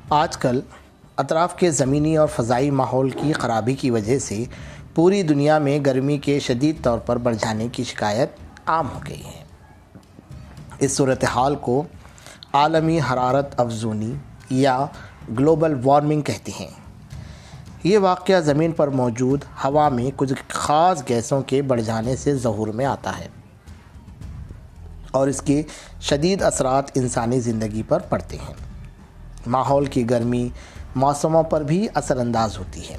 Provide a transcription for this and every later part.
آج کل اطراف کے زمینی اور فضائی ماحول کی خرابی کی وجہ سے پوری دنیا میں گرمی کے شدید طور پر بڑھ جانے کی شکایت عام ہو گئی ہے۔ اس صورتحال کو عالمی حرارت افزونی یا گلوبل وارمنگ کہتے ہیں۔ یہ واقعہ زمین پر موجود ہوا میں کچھ خاص گیسوں کے بڑھ جانے سے ظہور میں آتا ہے اور اس کے شدید اثرات انسانی زندگی پر پڑتے ہیں۔ ماحول کی گرمی موسموں پر بھی اثر انداز ہوتی ہے۔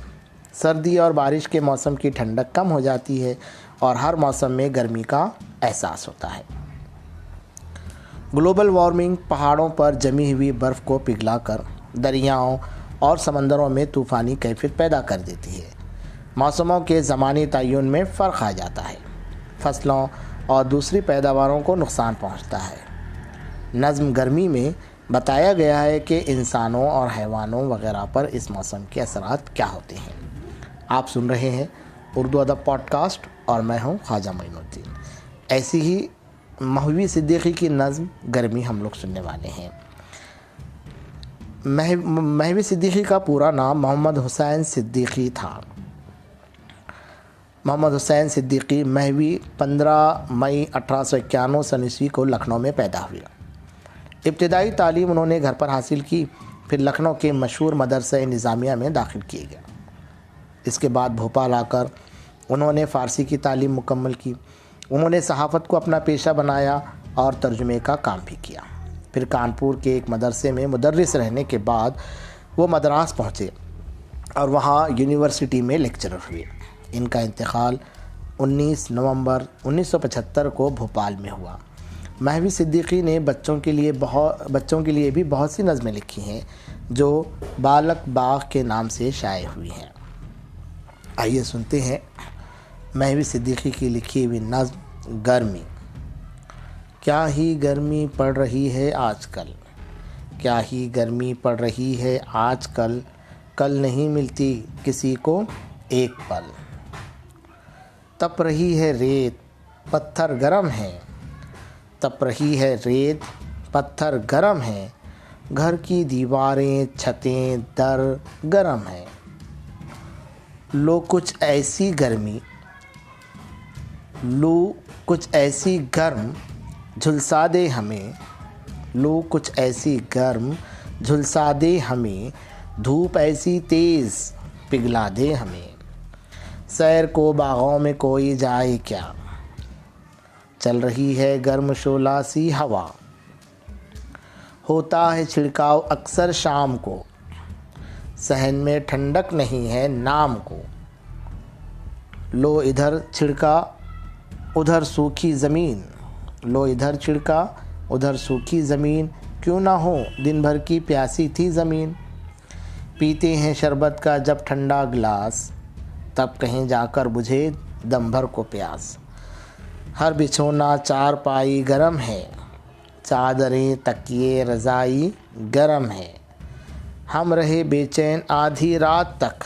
سردی اور بارش کے موسم کی ٹھنڈک کم ہو جاتی ہے اور ہر موسم میں گرمی کا احساس ہوتا ہے۔ گلوبل وارمنگ پہاڑوں پر جمی ہوئی برف کو پگھلا کر دریاؤں اور سمندروں میں طوفانی کیفیت پیدا کر دیتی ہے۔ موسموں کے زمانی تعین میں فرق آ جاتا ہے۔ فصلوں اور دوسری پیداواروں کو نقصان پہنچتا ہے۔ نظم گرمی میں بتایا گیا ہے کہ انسانوں اور حیوانوں وغیرہ پر اس موسم کے اثرات کیا ہوتے ہیں۔ آپ سن رہے ہیں اردو ادب پوڈ کاسٹ اور میں ہوں خواجہ معین الدین۔ ایسی ہی مہوی صدیقی کی نظم گرمی ہم لوگ سننے والے ہیں۔ مہوی صدیقی کا پورا نام محمد حسین صدیقی تھا۔ محمد حسین صدیقی مہوی 15 مئی 1891 کو لکھنؤ میں پیدا ہوئے۔ ابتدائی تعلیم انہوں نے گھر پر حاصل کی، پھر لکھنؤ کے مشہور مدرسہ نظامیہ میں داخل کیے گئے۔ اس کے بعد بھوپال آ کر انہوں نے فارسی کی تعلیم مکمل کی۔ انہوں نے صحافت کو اپنا پیشہ بنایا اور ترجمے کا کام بھی کیا۔ پھر کانپور کے ایک مدرسے میں مدرس رہنے کے بعد وہ مدراس پہنچے اور وہاں یونیورسٹی میں لیکچرر ہوئے۔ ان کا انتقال 19 نومبر 1975 کو بھوپال میں ہوا۔ مہوی صدیقی نے بچوں کے لیے بھی بہت سی نظمیں لکھی ہیں جو بالک باغ کے نام سے شائع ہوئی ہیں۔ آئیے سنتے ہیں مہوی صدیقی کی لکھی ہوئی نظم گرمی۔ کیا ہی گرمی پڑ رہی ہے آج کل، کیا ہی گرمی پڑ رہی ہے آج کل، کل نہیں ملتی کسی کو ایک پل۔ تپ رہی ہے ریت پتھر گرم ہے، تپ رہی ہے ریت پتھر گرم ہے، گھر کی دیواریں چھتیں در گرم ہیں۔ لو کچھ ایسی گرمی، لو کچھ ایسی گرم جھلسا دے ہمیں، لو کچھ ایسی گرم جھلسا دے ہمیں، دھوپ ایسی تیز پگھلا دے ہمیں۔ سیر کو باغوں میں کوئی جائے کیا، چل رہی ہے گرم شعلہ سی ہوا، ہوتا ہے چھڑکاؤ اکثر شام کو، صحن میں ٹھنڈک نہیں ہے نام کو۔ لو ادھر چھڑکا ادھر سوکھی زمین، لو ادھر چھڑکا ادھر سوکھی زمین، کیوں نہ ہو دن بھر کی پیاسی تھی زمین۔ پیتے ہیں شربت کا جب ٹھنڈا گلاس، تب کہیں جا کر بجھے دم بھر کو پیاس۔ ہر بچھونا چار پائی گرم ہے، چادریں تکیے رضائی گرم ہے۔ ہم رہے بے چین آدھی رات تک،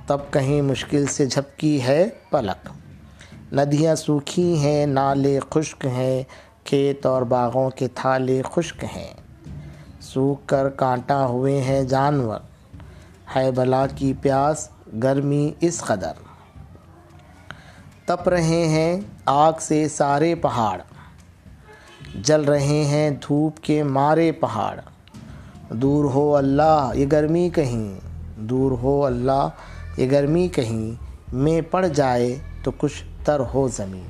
تب کہیں مشکل سے جھپکی ہے پلک۔ ندیاں سوکھی ہیں نالے خشک ہیں، کھیت اور باغوں کے تھالے خشک ہیں۔ سوکھ کر کانٹا ہوئے ہیں جانور، ہے بلا کی پیاس گرمی اس قدر۔ تپ رہے ہیں آگ سے سارے پہاڑ، جل رہے ہیں دھوپ کے مارے پہاڑ۔ دور ہو اللہ یہ گرمی کہیں، دور ہو اللہ یہ گرمی کہیں، میں پڑ جائے تو کچھ تر ہو زمین۔